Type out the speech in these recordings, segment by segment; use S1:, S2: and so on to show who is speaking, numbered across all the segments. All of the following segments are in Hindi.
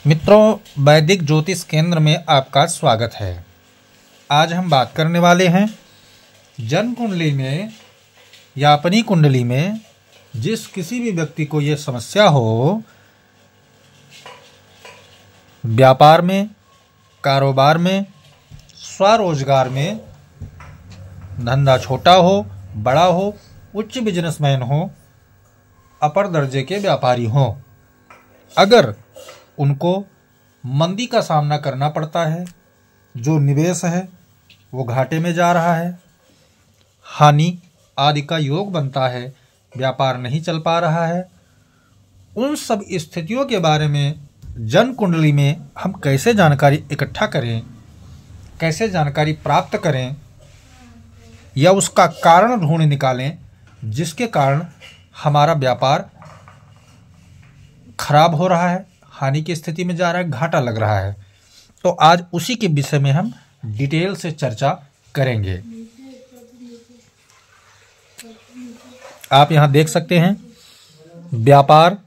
S1: मित्रों, वैदिक ज्योतिष केंद्र में आपका स्वागत है। आज हम बात करने वाले हैं जन्म कुंडली में या अपनी कुंडली में जिस किसी भी व्यक्ति को ये समस्या हो, व्यापार में, कारोबार में, स्वरोजगार में, धंधा छोटा हो, बड़ा हो, उच्च बिजनेसमैन हो, अपर दर्जे के व्यापारी हो, अगर उनको मंदी का सामना करना पड़ता है, जो निवेश है वो घाटे में जा रहा है, हानि आदि का योग बनता है, व्यापार नहीं चल पा रहा है, उन सब स्थितियों के बारे में जन्म कुंडली में हम कैसे जानकारी इकट्ठा करें, कैसे जानकारी प्राप्त करें या उसका कारण ढूंढ निकालें जिसके कारण हमारा व्यापार खराब हो रहा है, हानि की स्थिति में जा रहा है, घाटा लग रहा है। तो आज उसी के विषय में हम डिटेल से चर्चा करेंगे। आप यहां देख सकते हैं व्यापार,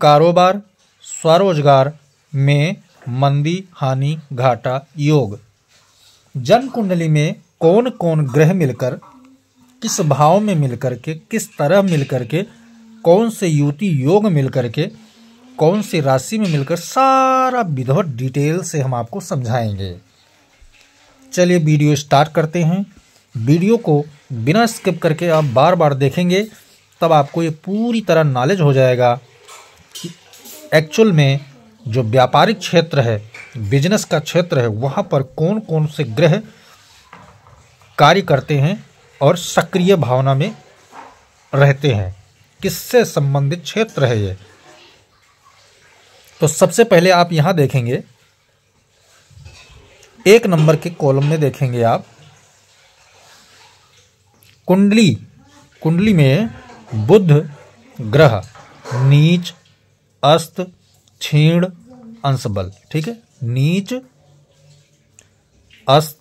S1: कारोबार, स्वरोजगार में मंदी, हानि, घाटा, योग। जन्म कुंडली में कौन कौन ग्रह मिलकर किस भाव में मिलकर के, किस तरह मिलकर के, कौन से युति योग मिलकर के, कौन सी राशि में मिलकर, सारा विधिवत डिटेल से हम आपको समझाएंगे। चलिए वीडियो स्टार्ट करते हैं। वीडियो को बिना स्किप करके आप बार बार देखेंगे तब आपको ये पूरी तरह नॉलेज हो जाएगा कि एक्चुअल में जो व्यापारिक क्षेत्र है, बिजनेस का क्षेत्र है, वहाँ पर कौन कौन से ग्रह कार्य करते हैं और सक्रिय भावना में रहते हैं, किससे संबंधित क्षेत्र है ये। तो सबसे पहले आप यहां देखेंगे, एक नंबर के कॉलम में देखेंगे आप कुंडली में बुध ग्रह नीच, अस्त, क्षीण, अंशबल। ठीक है, नीच, अस्त,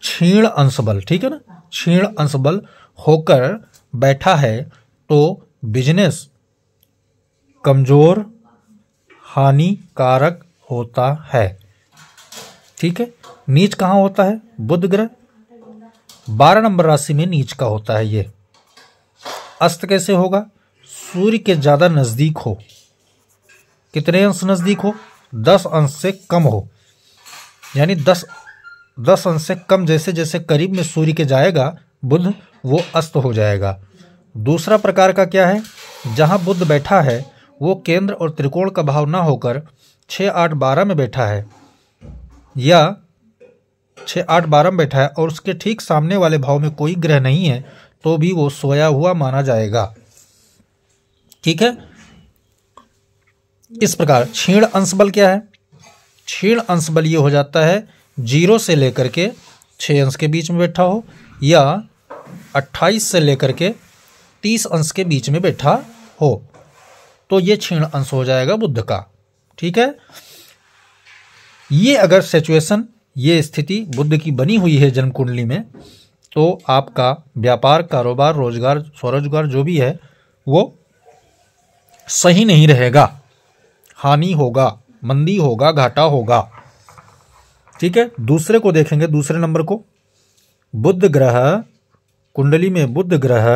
S1: क्षीण, अंशबल। ठीक है ना, क्षीण अंशबल होकर बैठा है तो बिजनेस कमजोर, हानिकारक होता है। ठीक है, नीच कहाँ होता है? बुध ग्रह 12 नंबर राशि में नीच का होता है ये। अस्त कैसे होगा? सूर्य के ज्यादा नजदीक हो। कितने अंश नजदीक हो? 10 अंश से कम हो, यानी 10 अंश से कम। जैसे जैसे करीब में सूर्य के जाएगा बुध, वो अस्त हो जाएगा। दूसरा प्रकार का क्या है? जहां बुध बैठा है वो केंद्र और त्रिकोण का भाव ना होकर 6, 8, 12 में बैठा है, या 6, 8, 12 में बैठा है और उसके ठीक सामने वाले भाव में कोई ग्रह नहीं है तो भी वो सोया हुआ माना जाएगा। ठीक है, इस प्रकार क्षीण अंशबल क्या है? क्षीण अंशबल ये हो जाता है 0 से लेकर के 6 अंश के बीच में बैठा हो, या 28 से लेकर के 30 अंश के बीच में बैठा हो, तो ये क्षीण अंश हो जाएगा बुध का। ठीक है, ये अगर सिचुएशन, ये स्थिति बुध की बनी हुई है जन्म कुंडली में, तो आपका व्यापार, कारोबार, रोजगार, स्वरोजगार जो भी है वो सही नहीं रहेगा, हानि होगा, मंदी होगा, घाटा होगा। ठीक है, दूसरे को देखेंगे, दूसरे नंबर को। बुध ग्रह कुंडली में बुध ग्रह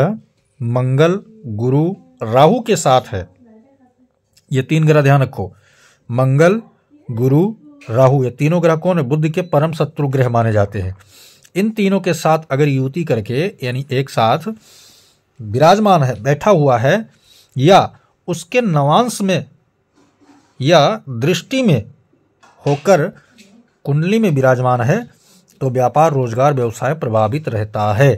S1: मंगल, गुरु, राहु के साथ है। ये 3 ग्रह ध्यान रखो, मंगल, गुरु, राहु। ये तीनों ग्रह कौन है? बुध के परम शत्रु ग्रह माने जाते हैं। इन तीनों के साथ अगर युति करके, यानी एक साथ विराजमान है, बैठा हुआ है, या उसके नवांश में या दृष्टि में होकर कुंडली में विराजमान है, तो व्यापार, रोजगार, व्यवसाय प्रभावित रहता है।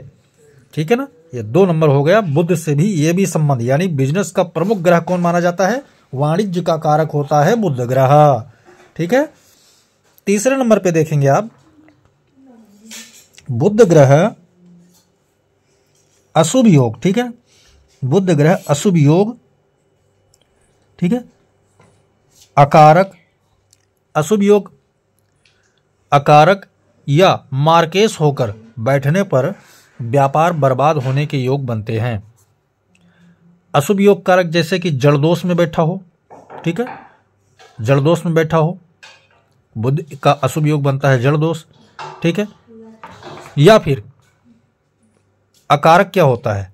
S1: ठीक है ना, ये 2 नंबर हो गया। बुध से भी ये भी संबंध, यानी बिजनेस का प्रमुख ग्रह कौन माना जाता है? वाणिज्य का कारक होता है बुध ग्रह। ठीक है, तीसरे नंबर पे देखेंगे आप, बुध ग्रह अशुभ योग। ठीक है, बुध ग्रह अशुभ योग। ठीक है, अकारक, अशुभ योग अकारक या मार्केश होकर बैठने पर व्यापार बर्बाद होने के योग बनते हैं। अशुभ योग कारक जैसे कि जड़ दोष में बैठा हो, ठीक है, जड़ दोष में बैठा हो, बुध का अशुभ योग बनता है जड़ दोष, ठीक है। या फिर अकारक क्या होता है,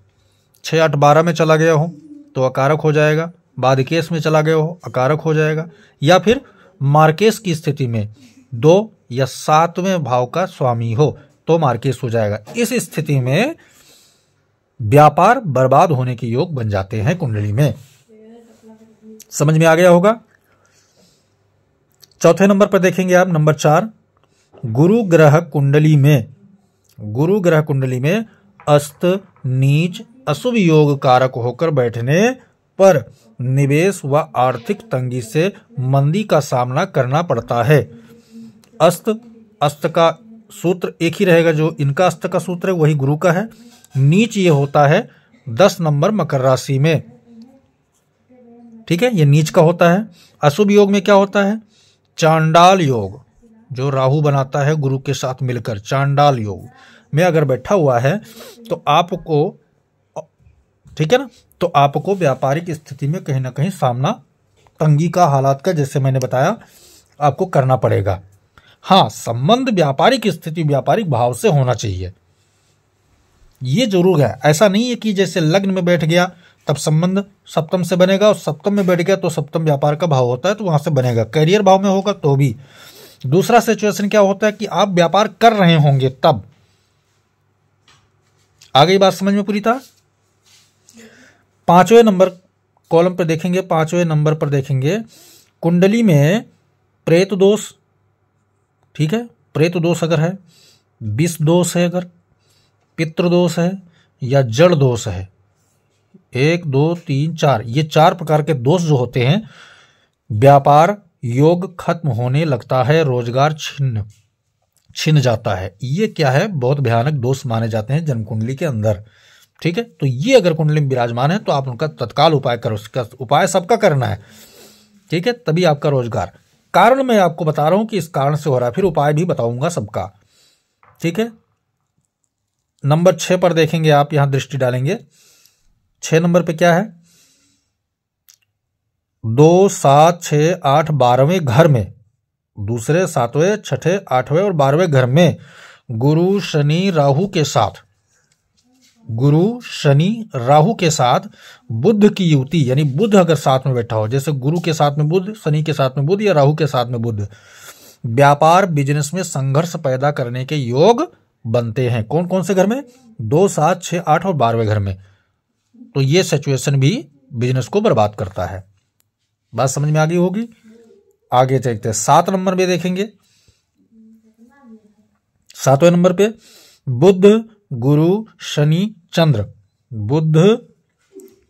S1: 6, 8, 12 में चला गया हो तो अकारक हो जाएगा, बाधिकेश में चला गया हो अकारक हो जाएगा, या फिर मार्केश की स्थिति में 2 या 7वें भाव का स्वामी हो तो मार्केश हो जाएगा। इस स्थिति में व्यापार बर्बाद होने के योग बन जाते हैं कुंडली में। समझ में आ गया होगा। चौथे नंबर पर देखेंगे आप, नंबर 4, गुरु ग्रह कुंडली में अस्त नीच अशुभ योग कारक होकर बैठने पर निवेश व आर्थिक तंगी से मंदी का सामना करना पड़ता है। अस्त का सूत्र एक ही रहेगा, जो इनका अस्त का सूत्र है वही गुरु का है। नीच ये होता है 10 नंबर मकर राशि में, ठीक है, ये नीच का होता है। अशुभ योग में क्या होता है, चांडाल योग, जो राहु बनाता है गुरु के साथ मिलकर, चांडाल योग में अगर बैठा हुआ है तो आपको, ठीक है ना, तो आपको व्यापारिक स्थिति में कहीं ना कहीं सामना तंगी का, हालात का, जैसे मैंने बताया, आपको करना पड़ेगा। हाँ, संबंध व्यापारिक स्थिति व्यापारिक भाव से होना चाहिए, ये जरूर है। ऐसा नहीं है कि जैसे लग्न में बैठ गया तब संबंध सप्तम से बनेगा, और सप्तम में बैठ गया तो सप्तम व्यापार का भाव होता है तो वहां से बनेगा। करियर भाव में होगा तो भी। दूसरा सिचुएशन क्या होता है कि आप व्यापार कर रहे होंगे तब। आ गई बात समझ में पूरी तरह। 5वें नंबर कॉलम पर देखेंगे, 5वें नंबर पर देखेंगे कुंडली में प्रेत दोष, ठीक है, प्रेत दोष अगर है, विष दोष है, अगर पितृ दोष है या जड़ दोष है, 1, 2, 3, 4, ये 4 प्रकार के दोष जो होते हैं, व्यापार योग खत्म होने लगता है, रोजगार छिन जाता है। ये क्या है, बहुत भयानक दोष माने जाते हैं जन्म कुंडली के अंदर, ठीक है। तो ये अगर कुंडली में विराजमान है तो आप उनका तत्काल उपाय करो, उसका उपाय सबका करना है, ठीक है, तभी आपका रोजगार। कारण मैं आपको बता रहा हूं कि इस कारण से हो रहा है, फिर उपाय भी बताऊंगा सबका, ठीक है। नंबर 6 पर देखेंगे आप, यहां दृष्टि डालेंगे। 6 नंबर पे क्या है, 2, 7, 6, 8, 12वें घर में, दूसरे, 7वें, 6ठे, 8वें और 12वें घर में गुरु शनि राहु के साथ बुध की युति, यानी बुध अगर साथ में बैठा हो, जैसे गुरु के साथ में बुध, शनि के साथ में बुध या राहु के साथ में बुध, व्यापार बिजनेस में संघर्ष पैदा करने के योग बनते हैं। कौन कौन से घर में, 2, 7, 6, 8 और 12वें घर में। तो ये सिचुएशन भी बिजनेस को बर्बाद करता है। बात समझ में आ गई होगी। आगे चलते हैं 7 नंबर पे देखेंगे। 7वें नंबर पे बुध गुरु शनि चंद्र, बुध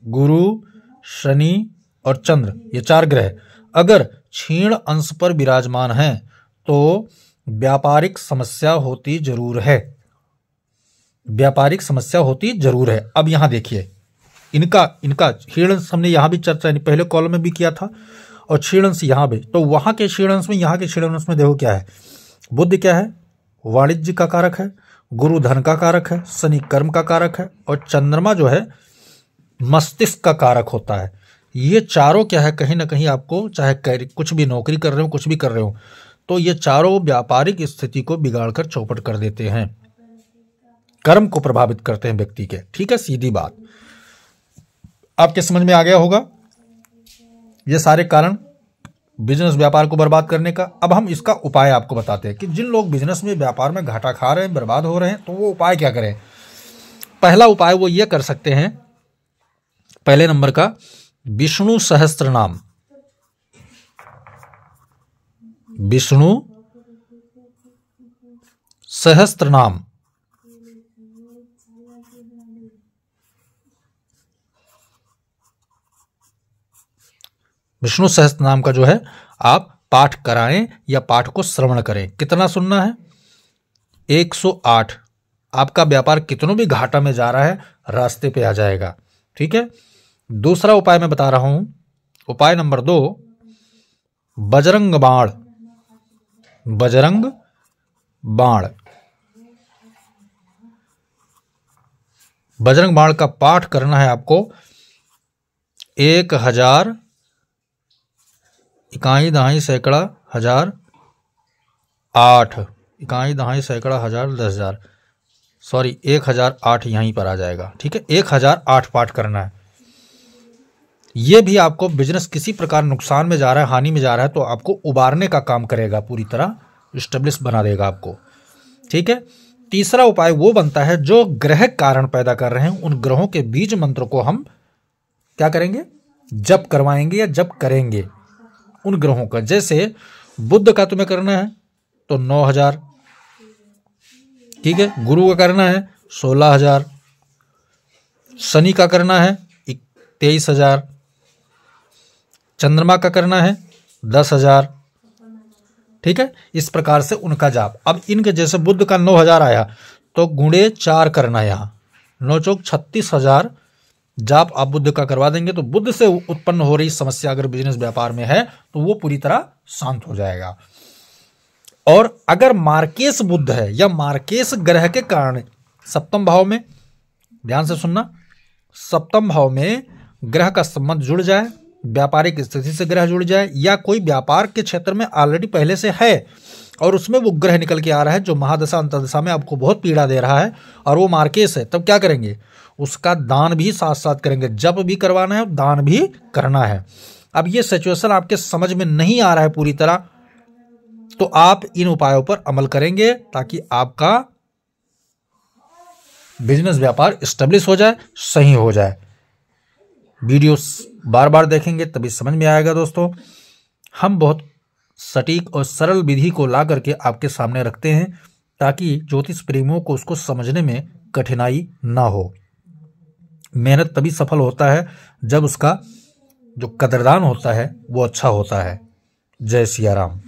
S1: गुरु शनि और चंद्र, ये 4 ग्रह अगर क्षीण अंश पर विराजमान हैं तो व्यापारिक समस्या होती जरूर है, व्यापारिक समस्या होती जरूर है। अब यहां देखिए, इनका क्षीण अंश हमने यहां भी चर्चा पहले कॉलम में भी किया था, और क्षीण अंश यहां भी, तो वहां के क्षीण अंश में, यहां के क्षीण अंश में देखो क्या है, बुध क्या है, वाणिज्य का कारक है, गुरु धन का कारक है, शनि कर्म का कारक है, और चंद्रमा जो है मस्तिष्क का कारक होता है। ये चारों क्या है, कहीं ना कहीं आपको चाहे कुछ भी नौकरी कर रहे हो, कुछ भी कर रहे हो, तो ये चारों व्यापारिक स्थिति को बिगाड़कर चौपट कर देते हैं, कर्म को प्रभावित करते हैं व्यक्ति के, ठीक है, सीधी बात। आपके समझ में आ गया होगा ये सारे कारण बिजनेस व्यापार को बर्बाद करने का। अब हम इसका उपाय आपको बताते हैं कि जिन लोग बिजनेस में व्यापार में घाटा खा रहे हैं, बर्बाद हो रहे हैं, तो वो उपाय क्या करें। पहला उपाय वो ये कर सकते हैं, पहले नंबर का, विष्णु सहस्त्र नाम, विष्णु सहस्त्र नाम, विष्णु सहस्त्र नाम का जो है आप पाठ कराएं या पाठ को श्रवण करें। कितना सुनना है, 108। आपका व्यापार कितनों भी घाटा में जा रहा है, रास्ते पे आ जाएगा, ठीक है। दूसरा उपाय मैं बता रहा हूं, उपाय नंबर 2, बजरंग बाण, बजरंग बाण, बजरंग बाण का पाठ करना है आपको 1008 इकाई दहाई सैकड़ा हजार 8, इकाई दहाई सैकड़ा हजार 10,000, सॉरी 1008 यहीं पर आ जाएगा। ठीक है, 1008 पाठ करना है। ये भी आपको बिजनेस किसी प्रकार नुकसान में जा रहा है, हानि में जा रहा है, तो आपको उबारने का काम करेगा, पूरी तरह स्टेब्लिश बना देगा आपको। ठीक है, तीसरा उपाय वो बनता है जो ग्रह कारण पैदा कर रहे हैं, उन ग्रहों के बीज मंत्र को हम क्या करेंगे, जप करवाएंगे या जप करेंगे उन ग्रहों का। जैसे बुध का तुम्हें करना है तो 9,000, ठीक है, गुरु का करना है 16,000, शनि का करना है 23,000, चंद्रमा का करना है 10,000। ठीक है, इस प्रकार से उनका जाप। अब इनके जैसे बुध का 9,000 आया तो गुणे 4 करना है, यहाँ 9 चौक 36,000 जाप आप बुध का करवा देंगे तो बुध से उत्पन्न हो रही समस्या अगर बिजनेस व्यापार में है तो वो पूरी तरह शांत हो जाएगा। और अगर मार्केश बुध है या मार्केश ग्रह के कारण सप्तम भाव में, ध्यान से सुनना, सप्तम भाव में ग्रह का संबंध जुड़ जाए, व्यापारिक स्थिति से ग्रह जुड़ जाए, या कोई व्यापार के क्षेत्र में ऑलरेडी पहले से है और उसमें वो ग्रह निकल के आ रहा है जो महादशा अंतर्दशा में आपको बहुत पीड़ा दे रहा है और वो मार्केश है, तब क्या करेंगे, उसका दान भी साथ साथ करेंगे। जप भी करवाना है और दान भी करना है। अब ये सिचुएशन आपके समझ में नहीं आ रहा है पूरी तरह, तो आप इन उपायों पर अमल करेंगे ताकि आपका बिजनेस व्यापार स्टेब्लिश हो जाए, सही हो जाए। वीडियो बार बार देखेंगे तभी समझ में आएगा। दोस्तों, हम बहुत सटीक और सरल विधि को ला करके आपके सामने रखते हैं ताकि ज्योतिष प्रेमियों को उसको समझने में कठिनाई ना हो। मेहनत तभी सफल होता है जब उसका जो कदरदान होता है वो अच्छा होता है। जय सिया राम।